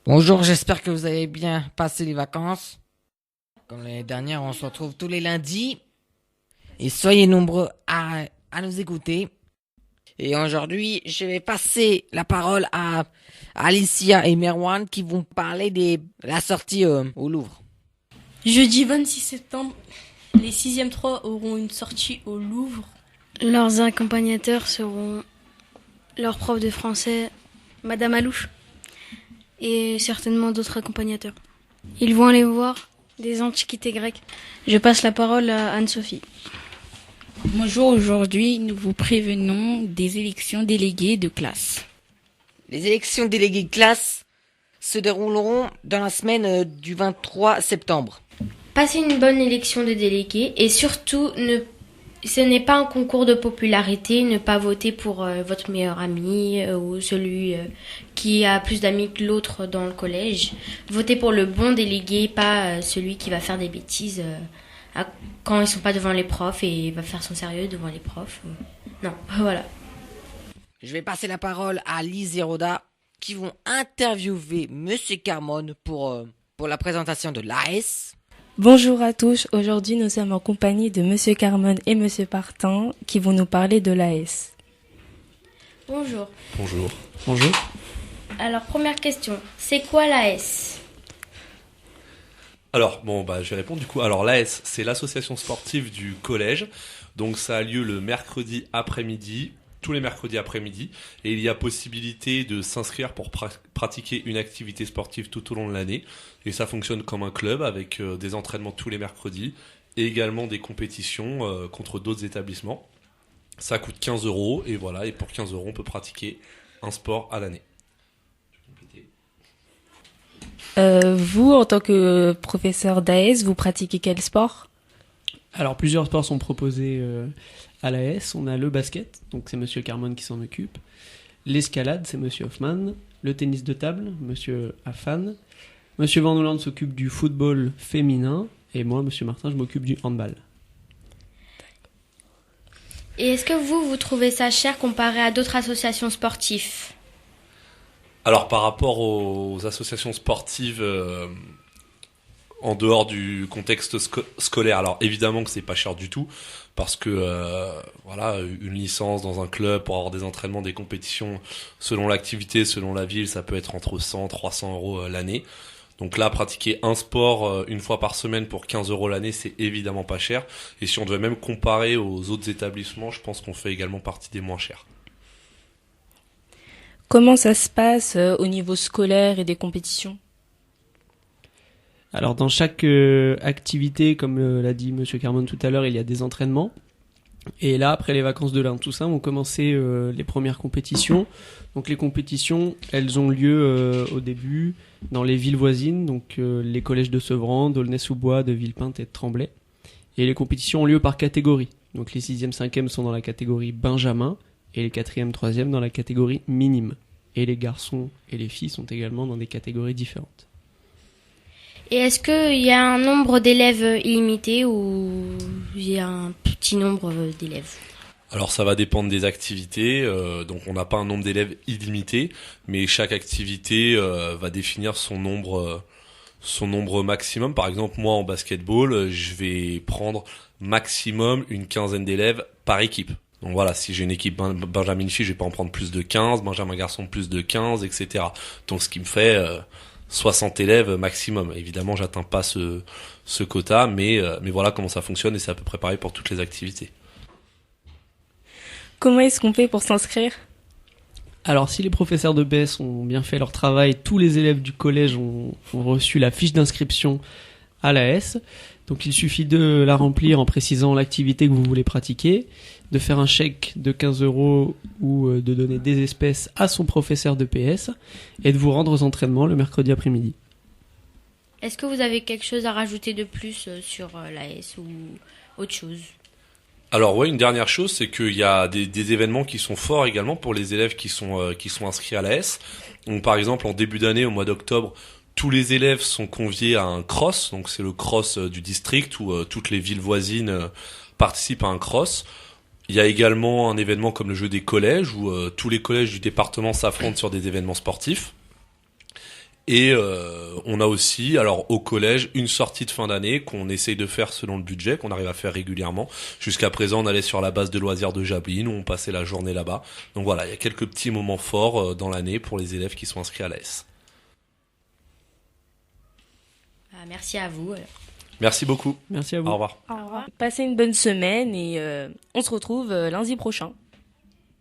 Bonjour, j'espère que vous avez bien passé les vacances. Comme l'année dernière, on se retrouve tous les lundis. Et soyez nombreux à nous écouter. Et aujourd'hui, je vais passer la parole à Alicia et Merwan qui vont parler de la sortie au Louvre. Jeudi 26 septembre, les 6e 3 auront une sortie au Louvre. Leurs accompagnateurs seront leur prof de français, Madame Alouche, et certainement d'autres accompagnateurs. Ils vont aller voir des antiquités grecques. Je passe la parole à Anne-Sophie. Bonjour, aujourd'hui nous vous prévenons des élections déléguées de classe. Les élections déléguées de classe se dérouleront dans la semaine du 23 septembre. Passez une bonne élection de délégués et surtout, ce n'est pas un concours de popularité, ne pas voter pour votre meilleur ami ou celui qui a plus d'amis que l'autre dans le collège. Votez pour le bon délégué, pas celui qui va faire des bêtises quand ils sont pas devant les profs et va faire son sérieux devant les profs. Non, voilà. Je vais passer la parole à Lise et Roda qui vont interviewer Monsieur Carmon pour la présentation de l'AS. Bonjour à tous, aujourd'hui nous sommes en compagnie de Monsieur Carmon et Monsieur Partin qui vont nous parler de l'AS. Bonjour. Bonjour. Bonjour. Alors, première question, c'est quoi l'AS ? Alors, je vais répondre du coup. Alors, l'AS, c'est l'association sportive du collège. Donc, ça a lieu le mercredi après-midi, tous les mercredis après-midi. Et il y a possibilité de s'inscrire pour pratiquer une activité sportive tout au long de l'année. Et ça fonctionne comme un club avec des entraînements tous les mercredis et également des compétitions contre d'autres établissements. Ça coûte 15 € et voilà. Et pour 15 €, on peut pratiquer un sport à l'année. Vous, en tant que professeur d'AS, vous pratiquez quel sport ? Alors, plusieurs sports sont proposés à l'AS. On a le basket, donc c'est Monsieur Carmon qui s'en occupe. L'escalade, c'est Monsieur Hoffman. Le tennis de table, Monsieur Affan. Monsieur Van Holland s'occupe du football féminin. Et moi, Monsieur Martin, je m'occupe du handball. Et est-ce que vous trouvez ça cher comparé à d'autres associations sportives ? Alors, par rapport aux associations sportives en dehors du contexte scolaire, alors évidemment que c'est pas cher du tout, parce que une licence dans un club pour avoir des entraînements, des compétitions, selon l'activité, selon la ville, ça peut être entre 100 300 € l'année. Donc là, pratiquer un sport une fois par semaine pour 15 € l'année, c'est évidemment pas cher. Et si on devait même comparer aux autres établissements, je pense qu'on fait également partie des moins chers. Comment ça se passe au niveau scolaire et des compétitions ? Alors, dans chaque activité, comme l'a dit Monsieur Carmon tout à l'heure, il y a des entraînements. Et là, après les vacances de l'Inde, tout ça, vont commencer les premières compétitions. Donc, les compétitions, elles ont lieu au début dans les villes voisines, donc les collèges de Sevran, d'Aulnay-sous-Bois, de Villepinte et de Tremblay. Et les compétitions ont lieu par catégorie. Donc, les 6e, 5e sont dans la catégorie Benjamin et les 4e, 3e dans la catégorie minime. Et les garçons et les filles sont également dans des catégories différentes. Et est-ce qu'il y a un nombre d'élèves illimité ou il y a un petit nombre d'élèves ? Alors ça va dépendre des activités, donc on n'a pas un nombre d'élèves illimité, mais chaque activité va définir son nombre maximum. Par exemple, moi en basketball, je vais prendre maximum une quinzaine d'élèves par équipe. Donc voilà, si j'ai une équipe Benjamin fille, je vais pas en prendre plus de 15, Benjamin garçon plus de 15, etc. Donc ce qui me fait 60 élèves maximum. Évidemment, j'atteins pas ce quota, mais voilà comment ça fonctionne et c'est à peu près pareil pour toutes les activités. Comment est-ce qu'on fait pour s'inscrire ? Alors, si les professeurs de BES ont bien fait leur travail, tous les élèves du collège ont reçu la fiche d'inscription à l'AS. Donc, il suffit de la remplir en précisant l'activité que vous voulez pratiquer, de faire un chèque de 15 € ou de donner des espèces à son professeur de PS et de vous rendre aux entraînements le mercredi après-midi. Est-ce que vous avez quelque chose à rajouter de plus sur l'AS ou autre chose ? Alors ouais, une dernière chose, c'est qu'il y a des événements qui sont forts également pour les élèves qui sont inscrits à l'AS. Donc par exemple, en début d'année, au mois d'octobre, tous les élèves sont conviés à un cross, donc c'est le cross du district où toutes les villes voisines participent à un cross. Il y a également un événement comme le jeu des collèges où tous les collèges du département s'affrontent sur des événements sportifs. Et on a aussi, alors au collège, une sortie de fin d'année qu'on essaye de faire selon le budget, qu'on arrive à faire régulièrement. Jusqu'à présent, on allait sur la base de loisirs de Jablin, où on passait la journée là-bas. Donc voilà, il y a quelques petits moments forts dans l'année pour les élèves qui sont inscrits à l'AS. Merci à vous. Merci beaucoup. Merci à vous. Au revoir. Passez une bonne semaine et on se retrouve lundi prochain.